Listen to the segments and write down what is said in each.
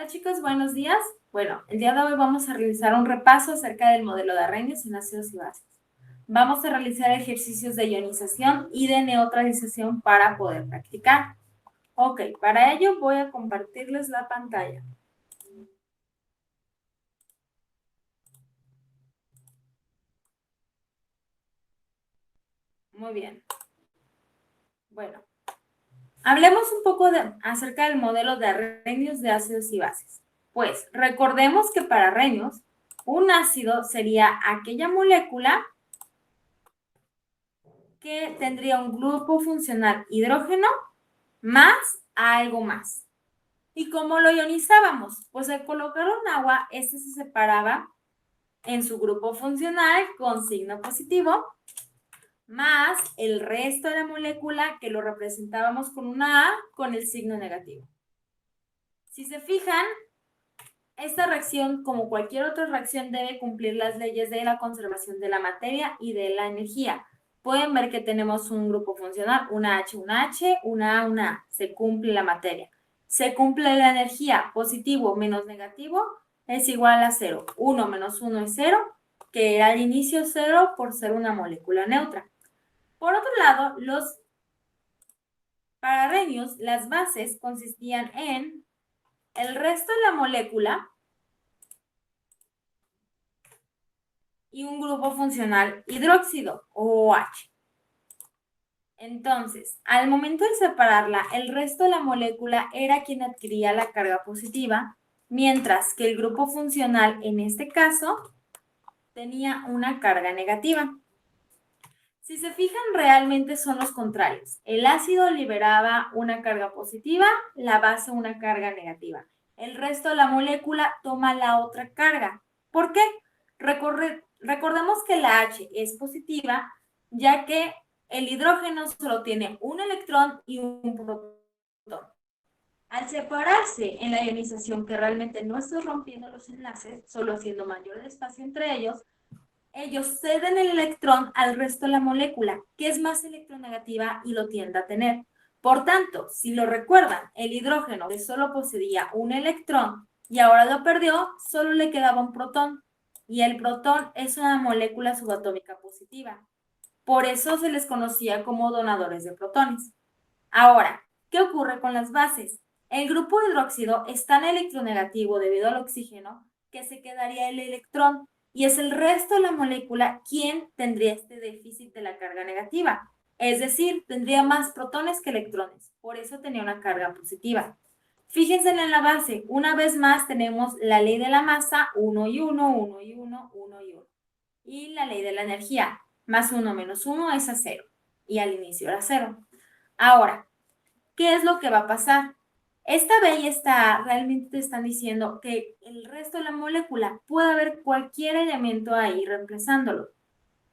Hola chicos, buenos días. Bueno, el día de hoy vamos a realizar un repaso acerca del modelo de Arrhenius en ácidos y bases. Vamos a realizar ejercicios de ionización y de neutralización para poder practicar. Ok, para ello voy a compartirles la pantalla. Muy bien. Bueno, hablemos un poco acerca del modelo de Arrhenius de ácidos y bases. Pues recordemos que para Arrhenius, un ácido sería aquella molécula que tendría un grupo funcional hidrógeno más algo más. ¿Y cómo lo ionizábamos? Pues al colocarlo en agua, este se separaba en su grupo funcional con signo positivo, más el resto de la molécula que lo representábamos con una A con el signo negativo. Si se fijan, esta reacción, como cualquier otra reacción, debe cumplir las leyes de la conservación de la materia y de la energía. Pueden ver que tenemos un grupo funcional, una H, una A, una A. Se cumple la materia. Se cumple la energía, positivo menos negativo es igual a 0. 1 menos 1 es 0, que era al inicio 0 por ser una molécula neutra. Por otro lado, para Arrhenius, las bases consistían en el resto de la molécula y un grupo funcional hidróxido, OH. Entonces, al momento de separarla, el resto de la molécula era quien adquiría la carga positiva, mientras que el grupo funcional, en este caso, tenía una carga negativa. Si se fijan, realmente son los contrarios. El ácido liberaba una carga positiva, la base una carga negativa. El resto de la molécula toma la otra carga. ¿Por qué? Recordemos que la H es positiva, ya que el hidrógeno solo tiene un electrón y un protón. Al separarse en la ionización, que realmente no estoy rompiendo los enlaces, solo haciendo mayor espacio entre ellos ceden el electrón al resto de la molécula, que es más electronegativa y lo tiende a tener. Por tanto, si lo recuerdan, el hidrógeno que solo poseía un electrón y ahora lo perdió, solo le quedaba un protón. Y el protón es una molécula subatómica positiva. Por eso se les conocía como donadores de protones. Ahora, ¿qué ocurre con las bases? El grupo hidróxido es tan electronegativo debido al oxígeno que se quedaría el electrón y es el resto de la molécula quien tendría este déficit de la carga negativa. Es decir, tendría más protones que electrones. Por eso tenía una carga positiva. Fíjense en la base. Una vez más tenemos la ley de la masa, 1 y 1, 1 y 1, 1 y 1. Y la ley de la energía, más 1 menos 1 es a 0. Y al inicio era 0. Ahora, ¿qué es lo que va a pasar? Esta B y esta A realmente te están diciendo que el resto de la molécula puede haber cualquier elemento ahí reemplazándolo.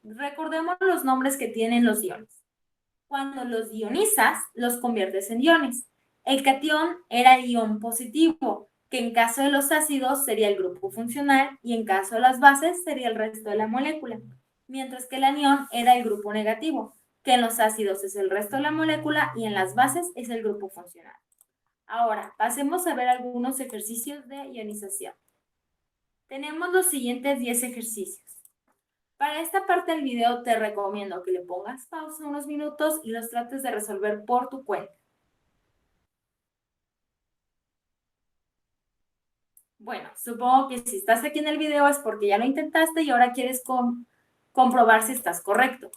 Recordemos los nombres que tienen los iones. Cuando los ionizas, los conviertes en iones. El catión era el ion positivo, que en caso de los ácidos sería el grupo funcional y en caso de las bases sería el resto de la molécula, mientras que el anión era el grupo negativo, que en los ácidos es el resto de la molécula y en las bases es el grupo funcional. Ahora, pasemos a ver algunos ejercicios de ionización. Tenemos los siguientes 10 ejercicios. Para esta parte del video te recomiendo que le pongas pausa unos minutos y los trates de resolver por tu cuenta. Bueno, supongo que si estás aquí en el video es porque ya lo intentaste y ahora quieres comprobar si estás correcto.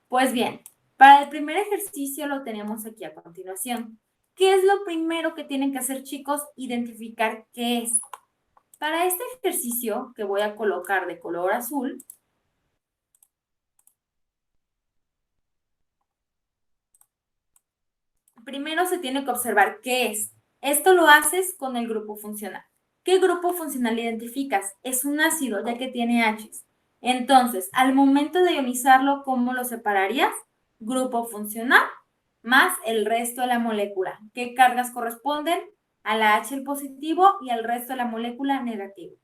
Pues bien, para el primer ejercicio lo tenemos aquí a continuación. ¿Qué es lo primero que tienen que hacer, chicos? Identificar qué es. Para este ejercicio, que voy a colocar de color azul, primero se tiene que observar qué es. Esto lo haces con el grupo funcional. ¿Qué grupo funcional identificas? Es un ácido, ya que tiene H's. Entonces, al momento de ionizarlo, ¿cómo lo separarías? Grupo funcional más el resto de la molécula. ¿Qué cargas corresponden? A la H el positivo y al resto de la molécula negativo.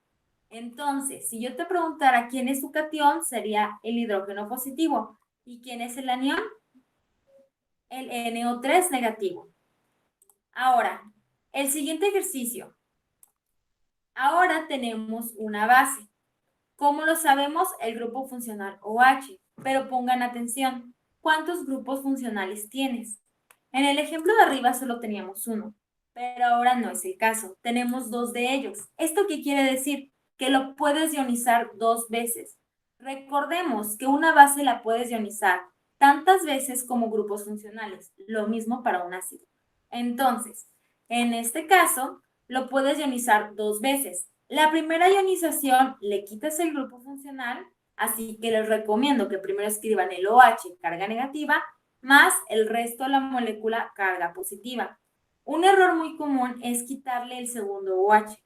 Entonces, si yo te preguntara quién es su catión, sería el hidrógeno positivo. ¿Y quién es el anión? El NO3 negativo. Ahora, el siguiente ejercicio. Ahora tenemos una base. ¿Cómo lo sabemos? El grupo funcional OH. Pero pongan atención, ¿cuántos grupos funcionales tienes? En el ejemplo de arriba solo teníamos uno, pero ahora no es el caso. Tenemos dos de ellos. ¿Esto qué quiere decir? Que lo puedes ionizar dos veces. Recordemos que una base la puedes ionizar tantas veces como grupos funcionales. Lo mismo para un ácido. Entonces, en este caso, lo puedes ionizar dos veces. La primera ionización le quitas el grupo funcional, así que les recomiendo que primero escriban el OH, carga negativa, más el resto de la molécula, carga positiva. Un error muy común es quitarle el segundo OH,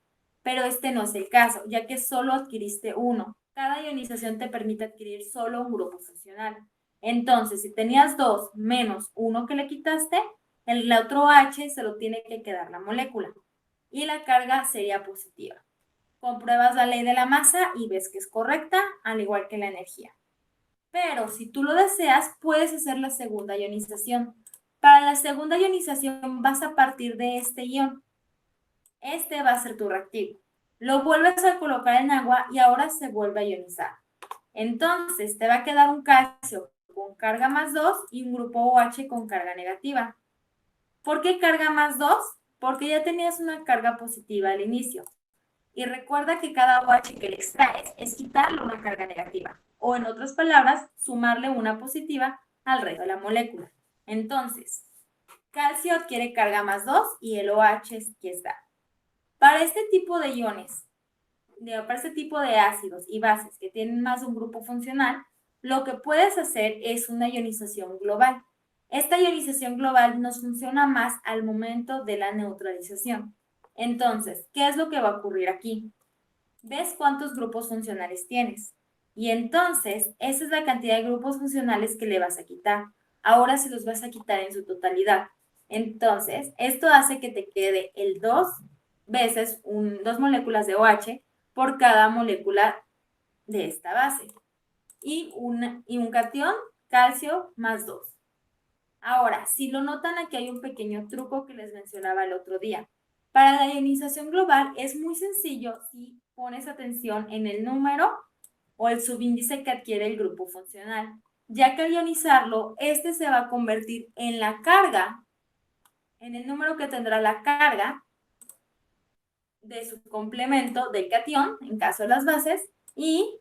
pero este no es el caso, ya que solo adquiriste uno. Cada ionización te permite adquirir solo un grupo funcional. Entonces, si tenías dos menos uno que le quitaste, el otro OH se lo tiene que quedar la molécula y la carga sería positiva. Compruebas la ley de la masa y ves que es correcta, al igual que la energía. Pero si tú lo deseas, puedes hacer la segunda ionización. Para la segunda ionización vas a partir de este ion. Este va a ser tu reactivo. Lo vuelves a colocar en agua y ahora se vuelve a ionizar. Entonces te va a quedar un calcio con carga más 2 y un grupo OH con carga negativa. ¿Por qué carga más 2? Porque ya tenías una carga positiva al inicio. Y recuerda que cada OH que le extraes es quitarle una carga negativa, o en otras palabras, sumarle una positiva al resto de la molécula. Entonces, calcio adquiere carga más 2 y el OH aquí está. Para este tipo de iones, para este tipo de ácidos y bases que tienen más de un grupo funcional, lo que puedes hacer es una ionización global. Esta ionización global nos funciona más al momento de la neutralización. Entonces, ¿qué es lo que va a ocurrir aquí? ¿Ves cuántos grupos funcionales tienes? Y entonces, esa es la cantidad de grupos funcionales que le vas a quitar. Ahora se los vas a quitar en su totalidad. Entonces, esto hace que te quede el 2 veces 2 moléculas de OH por cada molécula de esta base. Y un catión, calcio, más 2. Ahora, si lo notan, aquí hay un pequeño truco que les mencionaba el otro día. Para la ionización global es muy sencillo si pones atención en el número o el subíndice que adquiere el grupo funcional, ya que al ionizarlo, este se va a convertir en la carga, en el número que tendrá la carga de su complemento del catión, en caso de las bases, y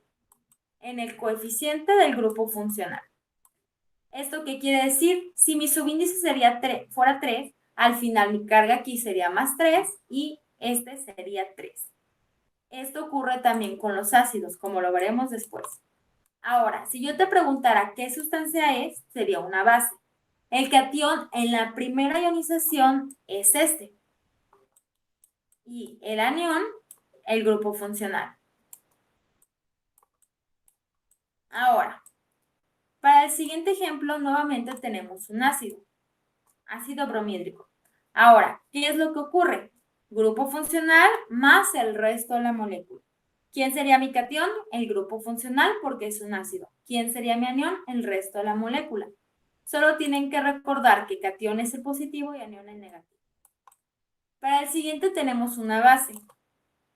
en el coeficiente del grupo funcional. ¿Esto qué quiere decir? Si mi subíndice fuera 3, al final mi carga aquí sería más 3 y este sería 3. Esto ocurre también con los ácidos, como lo veremos después. Ahora, si yo te preguntara qué sustancia es, sería una base. El catión en la primera ionización es este. Y el anión, el grupo funcional. Ahora, para el siguiente ejemplo, nuevamente tenemos un ácido bromhídrico. Ahora, ¿qué es lo que ocurre? Grupo funcional más el resto de la molécula. ¿Quién sería mi catión? El grupo funcional porque es un ácido. ¿Quién sería mi anión? El resto de la molécula. Solo tienen que recordar que catión es el positivo y anión el negativo. Para el siguiente tenemos una base.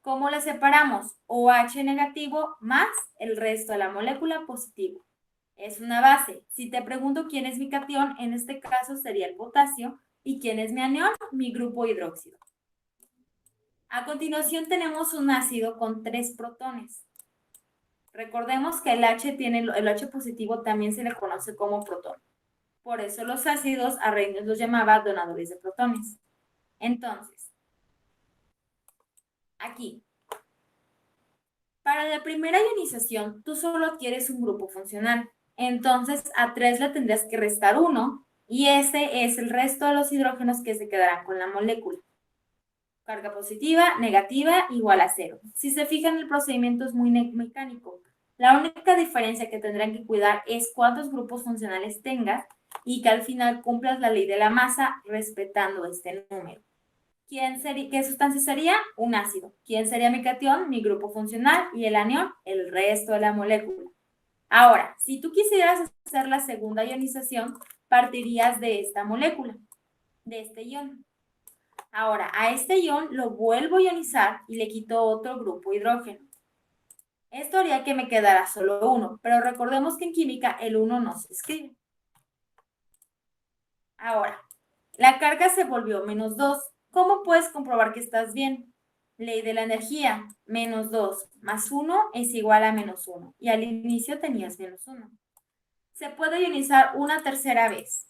¿Cómo la separamos? OH negativo más el resto de la molécula positivo. Es una base. Si te pregunto quién es mi catión, en este caso sería el potasio. ¿Y quién es mi anión? Mi grupo hidróxido. A continuación tenemos un ácido con 3 protones. Recordemos que el H positivo también se le conoce como protón. Por eso los ácidos Arrhenius los llamaba donadores de protones. Entonces, aquí, para la primera ionización, tú solo adquieres un grupo funcional. Entonces, a 3 le tendrías que restar 1 y ese es el resto de los hidrógenos que se quedarán con la molécula. Carga positiva, negativa, igual a 0. Si se fijan, el procedimiento es muy mecánico. La única diferencia que tendrán que cuidar es cuántos grupos funcionales tengas y que al final cumplas la ley de la masa respetando este número. ¿Qué sustancia sería? Un ácido. ¿Quién sería mi catión? Mi grupo funcional y el anión, el resto de la molécula. Ahora, si tú quisieras hacer la segunda ionización, partirías de esta molécula, de este ion. Ahora, a este ion lo vuelvo a ionizar y le quito otro grupo hidrógeno. Esto haría que me quedara solo uno, pero recordemos que en química el 1 no se escribe. Ahora, la carga se volvió -2. ¿Cómo puedes comprobar que estás bien? Ley de la energía, -2 más 1 es igual a -1. Y al inicio tenías -1. Se puede ionizar una tercera vez.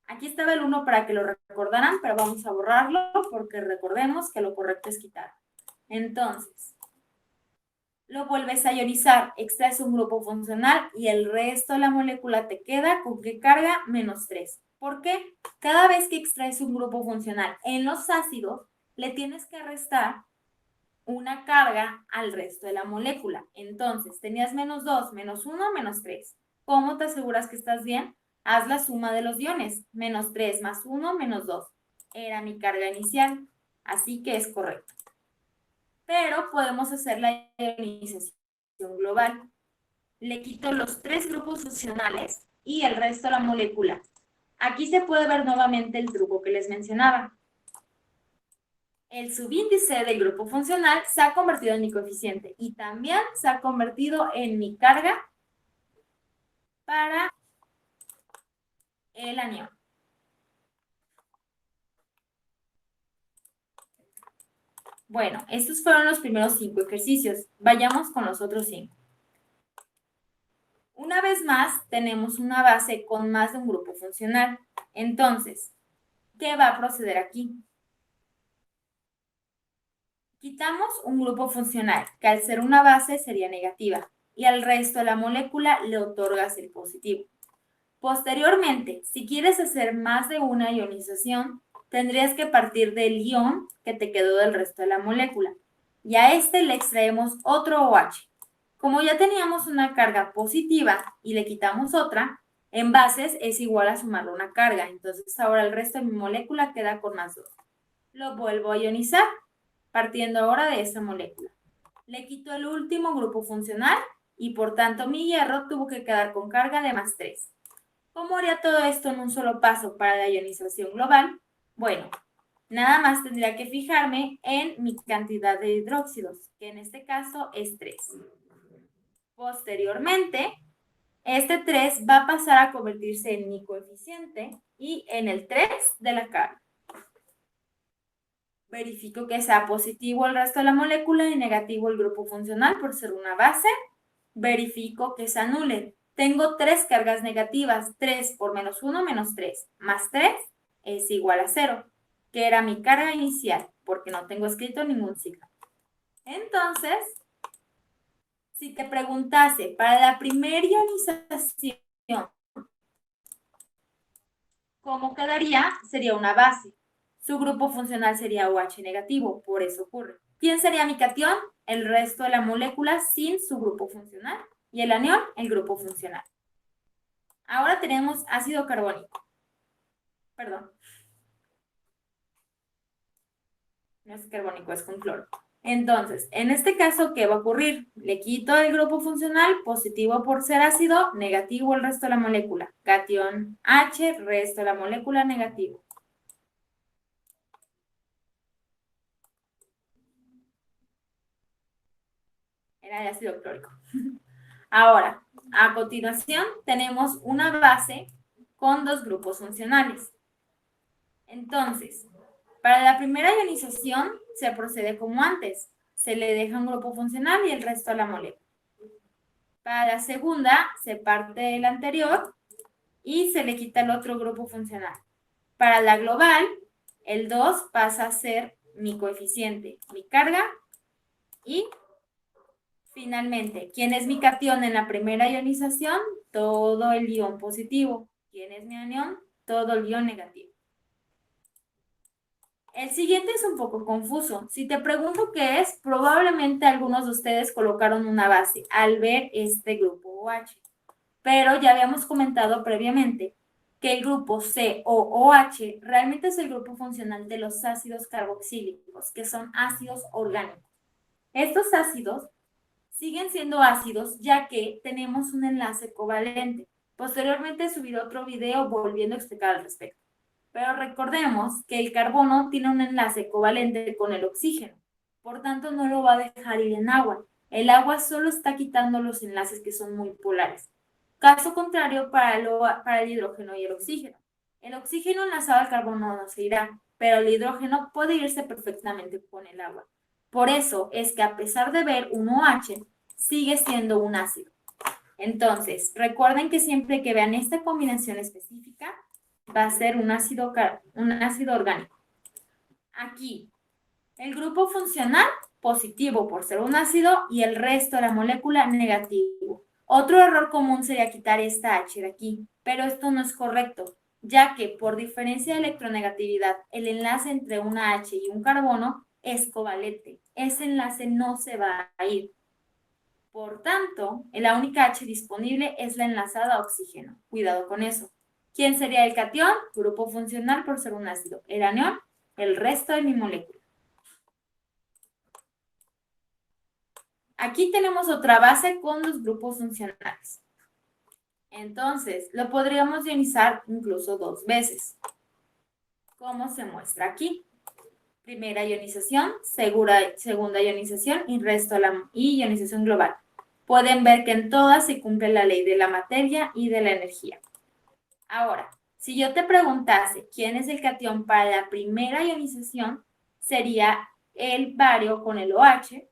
Aquí estaba el 1 para que lo recordaran, pero vamos a borrarlo porque recordemos que lo correcto es quitar. Entonces, lo vuelves a ionizar, extraes un grupo funcional y el resto de la molécula te queda con qué carga -3. ¿Por qué? Cada vez que extraes un grupo funcional en los ácidos, le tienes que restar una carga al resto de la molécula. Entonces, tenías -2, -1, -3. ¿Cómo te aseguras que estás bien? Haz la suma de los iones. -3 más 1, -2. Era mi carga inicial, así que es correcto. Pero podemos hacer la ionización global. Le quito los 3 grupos funcionales y el resto de la molécula. Aquí se puede ver nuevamente el truco que les mencionaba. El subíndice del grupo funcional se ha convertido en mi coeficiente y también se ha convertido en mi carga para el anión. Bueno, estos fueron los primeros 5 ejercicios. Vayamos con los otros 5. Una vez más, tenemos una base con más de un grupo funcional. Entonces, ¿qué va a proceder aquí? Quitamos un grupo funcional, que al ser una base sería negativa, y al resto de la molécula le otorgas el positivo. Posteriormente, si quieres hacer más de una ionización, tendrías que partir del ion que te quedó del resto de la molécula, y a este le extraemos otro OH. Como ya teníamos una carga positiva y le quitamos otra, en bases es igual a sumarle una carga, entonces ahora el resto de mi molécula queda con +2. Lo vuelvo a ionizar, partiendo ahora de esa molécula. Le quito el último grupo funcional y por tanto mi hierro tuvo que quedar con carga de +3. ¿Cómo haría todo esto en un solo paso para la ionización global? Bueno, nada más tendría que fijarme en mi cantidad de hidróxidos, que en este caso es 3. Posteriormente, este 3 va a pasar a convertirse en mi coeficiente y en el 3 de la carga. Verifico que sea positivo el resto de la molécula y negativo el grupo funcional por ser una base. Verifico que se anulen. Tengo 3 cargas negativas. 3 por -1, -3. Más 3 es igual a 0, que era mi carga inicial, porque no tengo escrito ningún signo. Entonces, si te preguntase, para la primera ionización, ¿cómo quedaría? Sería una base. Su grupo funcional sería OH negativo, por eso ocurre. ¿Quién sería mi catión? El resto de la molécula sin su grupo funcional. Y el anión, el grupo funcional. Ahora tenemos ácido carbónico. Perdón. No es carbónico, es con cloro. Entonces, en este caso, ¿qué va a ocurrir? Le quito el grupo funcional, positivo por ser ácido, negativo el resto de la molécula. Catión H, resto de la molécula, negativo. Era de ácido clórico. Ahora, a continuación, tenemos una base con 2 grupos funcionales. Entonces, para la primera ionización se procede como antes. Se le deja un grupo funcional y el resto a la molécula. Para la segunda, se parte del anterior y se le quita el otro grupo funcional. Para la global, el 2 pasa a ser mi coeficiente, mi carga y finalmente, ¿quién es mi catión en la primera ionización? Todo el ion positivo. ¿Quién es mi anión? Todo el ion negativo. El siguiente es un poco confuso. Si te pregunto qué es, probablemente algunos de ustedes colocaron una base al ver este grupo OH. Pero ya habíamos comentado previamente que el grupo COOH realmente es el grupo funcional de los ácidos carboxílicos, que son ácidos orgánicos. Estos ácidos siguen siendo ácidos ya que tenemos un enlace covalente. Posteriormente he subido otro video volviendo a explicar al respecto. Pero recordemos que el carbono tiene un enlace covalente con el oxígeno, por tanto no lo va a dejar ir en agua. El agua solo está quitando los enlaces que son muy polares. Caso contrario para el hidrógeno y el oxígeno. El oxígeno enlazado al carbono no se irá, pero el hidrógeno puede irse perfectamente con el agua. Por eso es que a pesar de ver un OH, sigue siendo un ácido. Entonces, recuerden que siempre que vean esta combinación específica, va a ser un ácido orgánico. Aquí, el grupo funcional, positivo por ser un ácido, y el resto de la molécula, negativo. Otro error común sería quitar esta H de aquí, pero esto no es correcto, ya que por diferencia de electronegatividad, el enlace entre una H y un carbono es covalente. Ese enlace no se va a ir. Por tanto, la única H disponible es la enlazada a oxígeno. Cuidado con eso. ¿Quién sería el catión? Grupo funcional por ser un ácido. El anión, el resto de mi molécula. Aquí tenemos otra base con los grupos funcionales. Entonces, lo podríamos ionizar incluso 2 veces, como se muestra aquí. Primera ionización, segunda ionización y ionización global. Pueden ver que en todas se cumple la ley de la materia y de la energía. Ahora, si yo te preguntase quién es el catión para la primera ionización, sería el bario con el OH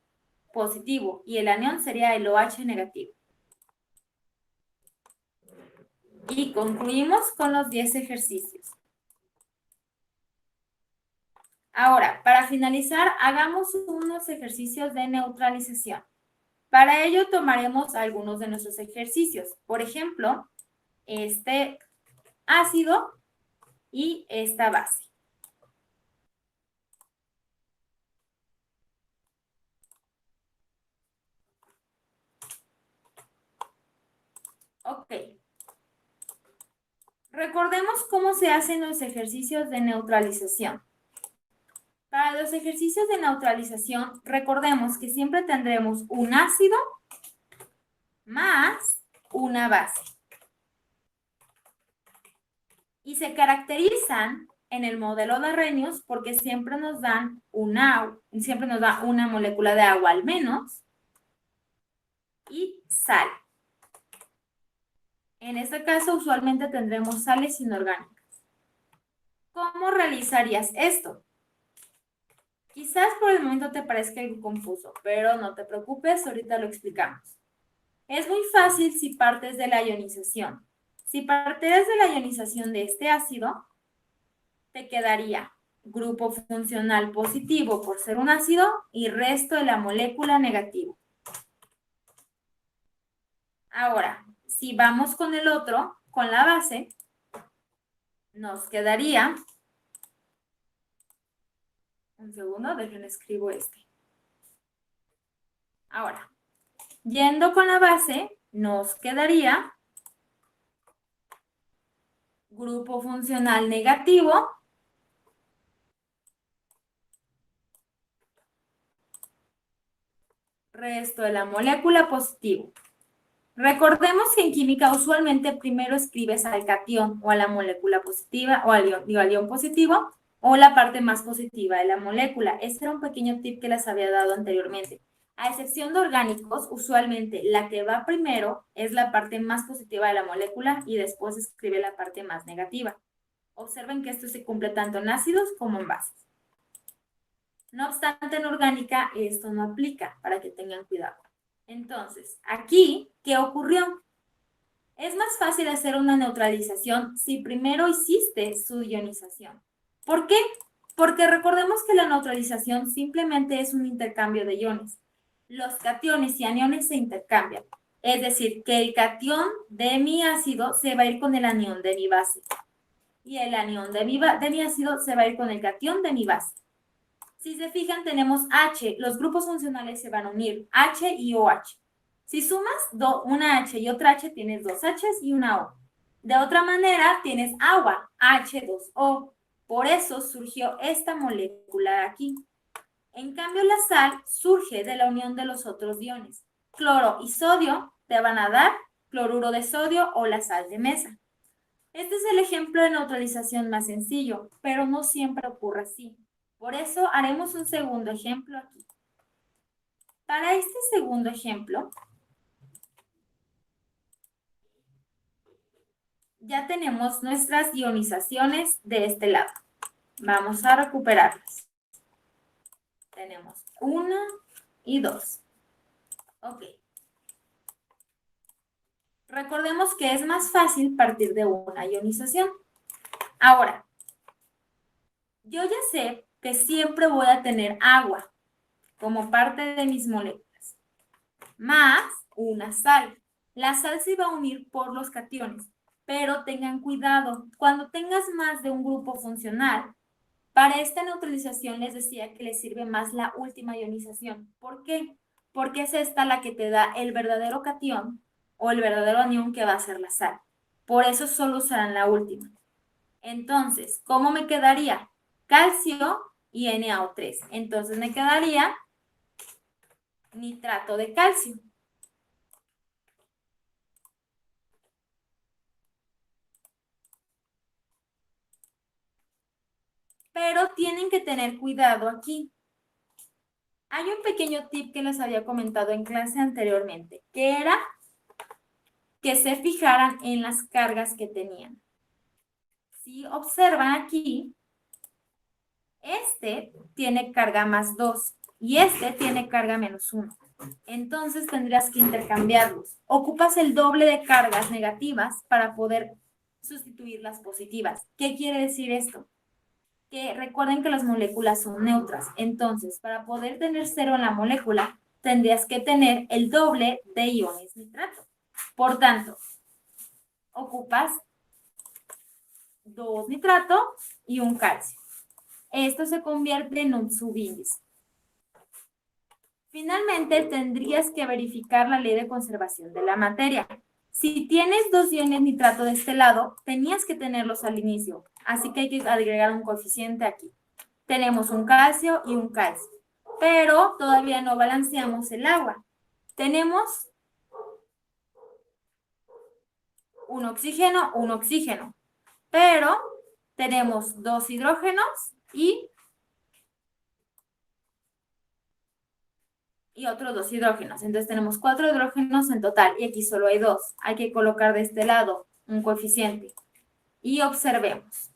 positivo y el anión sería el OH negativo. Y concluimos con los 10 ejercicios. Ahora, para finalizar, hagamos unos ejercicios de neutralización. Para ello tomaremos algunos de nuestros ejercicios. Por ejemplo, este ácido y esta base. Ok. Recordemos cómo se hacen los ejercicios de neutralización. Para los ejercicios de neutralización, recordemos que siempre tendremos un ácido más una base. Y se caracterizan en el modelo de Arrhenius porque siempre nos da una molécula de agua al menos y sal. En este caso, usualmente tendremos sales inorgánicas. ¿Cómo realizarías esto? Quizás por el momento te parezca algo confuso, pero no te preocupes, ahorita lo explicamos. Es muy fácil si partes de la ionización. Si partieras de la ionización de este ácido, te quedaría grupo funcional positivo por ser un ácido y resto de la molécula negativo. Ahora, si vamos con el otro, con la base, nos quedaría, un segundo, dejen escribo este. Ahora, yendo con la base, nos quedaría grupo funcional negativo resto de la molécula positivo. Recordemos que en química usualmente primero escribes al catión o a la molécula positiva o al ion positivo o la parte más positiva de la molécula. Este era un pequeño tip que les había dado anteriormente. A excepción de orgánicos, usualmente la que va primero es la parte más positiva de la molécula y después escribe la parte más negativa. Observen que esto se cumple tanto en ácidos como en bases. No obstante, en orgánica esto no aplica, para que tengan cuidado. Entonces, aquí, ¿qué ocurrió? Es más fácil hacer una neutralización si primero hiciste su ionización. ¿Por qué? Porque recordemos que la neutralización simplemente es un intercambio de iones. Los cationes y aniones se intercambian. Es decir, que el catión de mi ácido se va a ir con el anión de mi base. Y el anión de mi ácido se va a ir con el catión de mi base. Si se fijan, tenemos H, los grupos funcionales se van a unir, H y OH. Si sumas una H y otra H, tienes 2 H's y una O. De otra manera, tienes agua, H2O. Por eso surgió esta molécula de aquí. En cambio, la sal surge de la unión de los otros iones. Cloro y sodio te van a dar cloruro de sodio o la sal de mesa. Este es el ejemplo de neutralización más sencillo, pero no siempre ocurre así. Por eso haremos un segundo ejemplo aquí. Para este segundo ejemplo, ya tenemos nuestras ionizaciones de este lado. Vamos a recuperarlas. Tenemos 1 y 2. Ok. Recordemos que es más fácil partir de una ionización. Ahora, yo ya sé que siempre voy a tener agua como parte de mis moléculas, más una sal. La sal se va a unir por los cationes, pero tengan cuidado, cuando tengas más de un grupo funcional, para esta neutralización les decía que les sirve más la última ionización. ¿Por qué? Porque es esta la que te da el verdadero catión o el verdadero anión que va a ser la sal. Por eso solo usarán la última. Entonces, ¿cómo me quedaría? Calcio y NaO3. Entonces me quedaría nitrato de calcio. Pero tienen que tener cuidado aquí. Hay un pequeño tip que les había comentado en clase anteriormente, que era que se fijaran en las cargas que tenían. Si observan aquí, este tiene carga más 2 y este tiene carga menos 1. Entonces tendrías que intercambiarlos. Ocupas el doble de cargas negativas para poder sustituir las positivas. ¿Qué quiere decir esto? Que recuerden que las moléculas son neutras. Entonces, para poder tener cero en la molécula, tendrías que tener el doble de iones nitrato. Por tanto, ocupas 2 nitrato y un calcio. Esto se convierte en un subíndice. Finalmente, tendrías que verificar la ley de conservación de la materia. Si tienes 2 iones nitrato de este lado, tenías que tenerlos al inicio, así que hay que agregar un coeficiente aquí. Tenemos un calcio y un calcio, pero todavía no balanceamos el agua. Tenemos un oxígeno, pero tenemos 2 hidrógenos y otros 2 hidrógenos. Entonces tenemos 4 hidrógenos en total y aquí solo hay 2. Hay que colocar de este lado un coeficiente. Y observemos.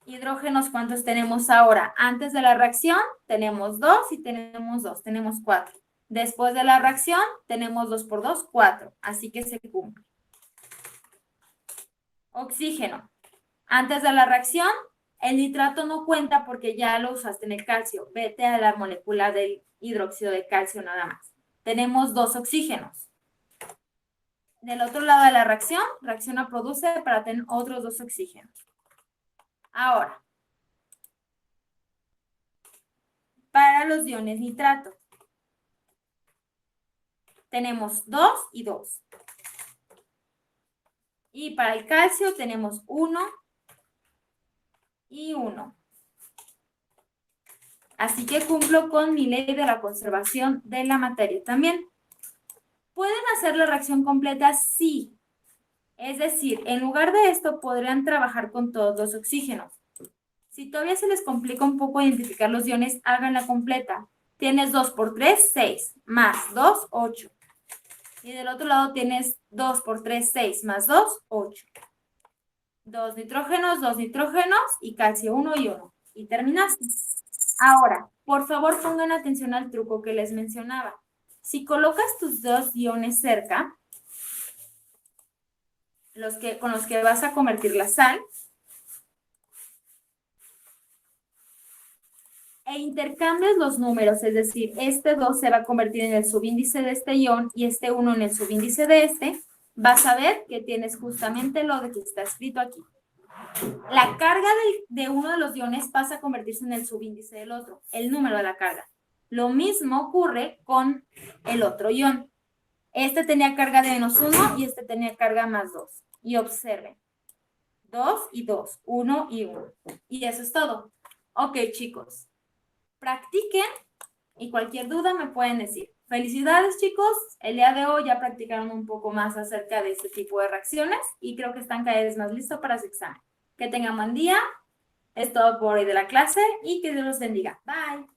Hidrógenos, ¿cuántos tenemos ahora? Antes de la reacción tenemos 2 y tenemos 2, tenemos 4. Después de la reacción tenemos 2 por 2, 4. Así que se cumple. Oxígeno. Antes de la reacción, el nitrato no cuenta porque ya lo usaste en el calcio. Vete a la molécula del hidróxido de calcio nada más. Tenemos 2 oxígenos. Del otro lado de la reacción, reacciona produce para tener otros 2 oxígenos. Ahora, para los iones nitrato, tenemos 2 y 2. Y para el calcio tenemos 1 y 1. Así que cumplo con mi ley de la conservación de la materia también. ¿Pueden hacer la reacción completa? Sí. Es decir, en lugar de esto podrían trabajar con todos los oxígenos. Si todavía se les complica un poco identificar los iones, háganla completa. Tienes 2 por 3, 6, más 2, 8. Y del otro lado tienes 2 por 3, 6, más 2, 8. 2 nitrógenos y calcio 1 y 1. Y terminaste. Ahora, por favor pongan atención al truco que les mencionaba. Si colocas tus 2 iones cerca, con los que vas a convertir la sal, e intercambias los números, es decir, este 2 se va a convertir en el subíndice de este ion y este 1 en el subíndice de este, vas a ver que tienes justamente lo de que está escrito aquí. La carga de uno de los iones pasa a convertirse en el subíndice del otro, el número de la carga. Lo mismo ocurre con el otro ion. Este tenía carga de menos 1 y este tenía carga más 2. Y observen. 2 y 2, 1 y 1. Y eso es todo. Ok, chicos. Practiquen y cualquier duda me pueden decir. Felicidades, chicos. El día de hoy ya practicaron un poco más acerca de este tipo de reacciones y creo que están cada vez más listos para su examen. Que tengan buen día. Es todo por hoy de la clase y que Dios los bendiga. Bye.